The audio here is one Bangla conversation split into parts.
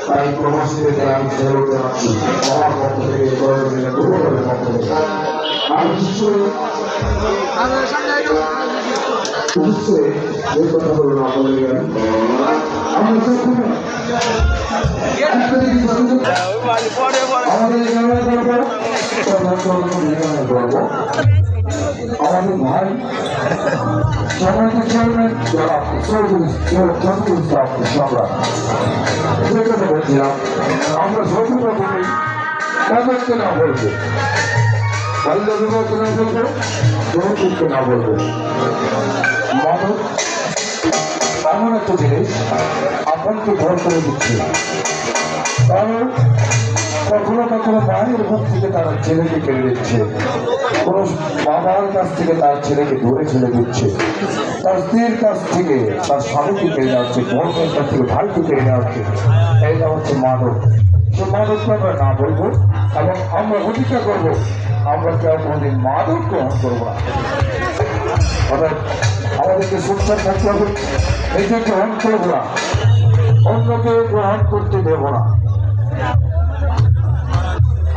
তাই প্রবাসীদেরকে আমি স্বাগত জানাচ্ছি আমার পক্ষ থেকে আর বিশেষ করে যে কথা বলুন আমাদের আমাদের ভাই সমাজ চেয়ারম্যান যারা কথা বলছিলাম আমরা সচেতন করি তাদেরকে না বলবো বাল্য বিবাহকে না বলবো যৌতুককে না বলবো মাদক এমন একটা জিনিস আপনাকে ভর করে দিচ্ছে কারণ কখনো কখনো মায়ের মুখ থেকে তারা ছেলেকে কেড়ে দিচ্ছে কোনো বাবার কাছ থেকে তার ছেলেকে দূরে ছেড়ে দিচ্ছে তার স্ত্রীর কাছ থেকে তার স্বামীকে কেড়ে নেওয়া হচ্ছে বোনের কাছ থেকে ভাইকে কেড়ে নেওয়া হচ্ছে এইটা হচ্ছে মাদক সে মাদককে আমরা না বলবো এবং আমরা প্রতিজ্ঞা করবো আমরা কেউ কোনোদিন মাদক গ্রহণ করবো না অর্থাৎ আমাদেরকে সুস্থ থাকতে হবে এটা গ্রহণ করবো না অন্যকে গ্রহণ করতে দেবো না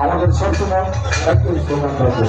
আমাদের সবসময় একই স্লোগান থাকবে